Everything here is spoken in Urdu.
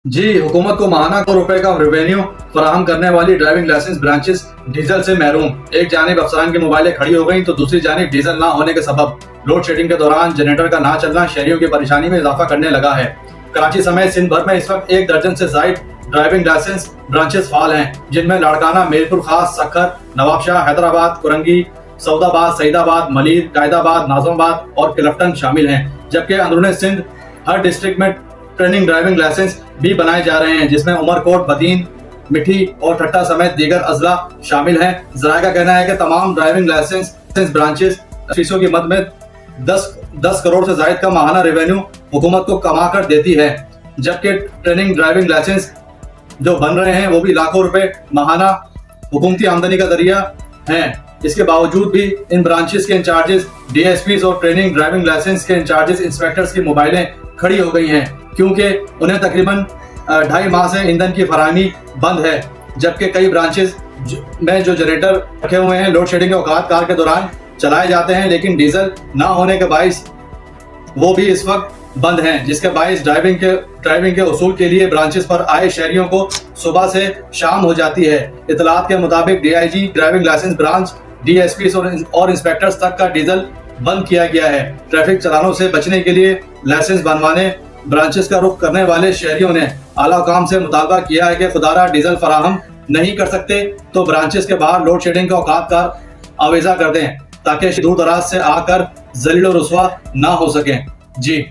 جی حکومت کو ماہانہ ₹100 کا ریونیو فراہم کرنے والی ڈرائیونگ لائسنس برانچز ڈیزل سے محروم۔ ایک جانب افسران کی موبائلیں کھڑی ہو گئیں تو دوسری جانب ڈیزل نہ ہونے کے سبب لوڈ شیڈنگ کے دوران جنریٹر کا نہ چلنا شہریوں کی پریشانی میں اضافہ کرنے لگا ہے۔ کراچی سمیت سندھ بھر میں اس وقت 1 درجن سے زائد ڈرائیونگ لائسنس برانچز فعال ہیں، جن میں لاڑکانہ، میرپور خاص، سکھر، نواب شاہ، حیدرآباد، کرنگی، سعود آباد، سعید آباد، ملیر، قائد آباد، ناظم آباد اور کلفٹن شامل ہیں، جبکہ اندرون سندھ ہر ڈسٹرکٹ میں ٹریننگ ڈرائیونگ لائسنس بھی بنائے جا رہے ہیں، جس میں عمر کوٹ، بدین، مٹھی اور ٹھٹہ سمیت دیگر اضلاع شامل ہیں۔ ذرائع کا کہنا ہے کہ تمام ڈرائیونگ لائسنس برانچز فیسوں کی مد میں 10 کروڑ سے زائد کا ماہانہ ریونیو حکومت کو کما کر دیتی ہے، جبکہ ٹریننگ ڈرائیونگ لائسنس جو بن رہے ہیں وہ بھی لاکھوں روپے ماہانہ حکومتی آمدنی کا ذریعہ ہیں۔ اس کے باوجود بھی ان برانچز کے انچارجز، ڈی ایس پیز اور ٹریننگ ڈرائیونگ لائسنس کے انچارجز، انسپیکٹرز کی موبائلیں کھڑی ہو گئی ہیں، کیونکہ انہیں تقریباً 2.5 ماہ سے ایندھن کی فراہمی بند ہے، جبکہ کئی برانچز میں جو جنریٹر رکھے ہوئے ہیں لوڈ شیڈنگ کے اوقات کار کے دوران چلائے جاتے ہیں، لیکن ڈیزل نہ ہونے کے باعث وہ بھی اس وقت بند ہیں، جس کے باعث ڈرائیونگ کے اصول کے لیے برانچز پر آئے شہریوں کو صبح سے شام ہو جاتی ہے۔ اطلاعات کے مطابق D I G driving licence branch, D S Ps اور انسپیکٹرز تک کا ڈیزل بند کیا گیا ہے۔ ٹریفک چالانوں سے بچنے کے لیے لائسنس بنوانے برانچز کا رخ کرنے والے شہریوں نے اعلیٰ حکام سے مطالبہ کیا ہے کہ خدا را ڈیزل فراہم نہیں کر سکتے تو برانچز کے باہر لوڈ شیڈنگ کا اوقات کار آویزہ کر دیں، تاکہ دور دراز سے آ کر ذلیل و رسوا نہ ہو سکیں۔ جی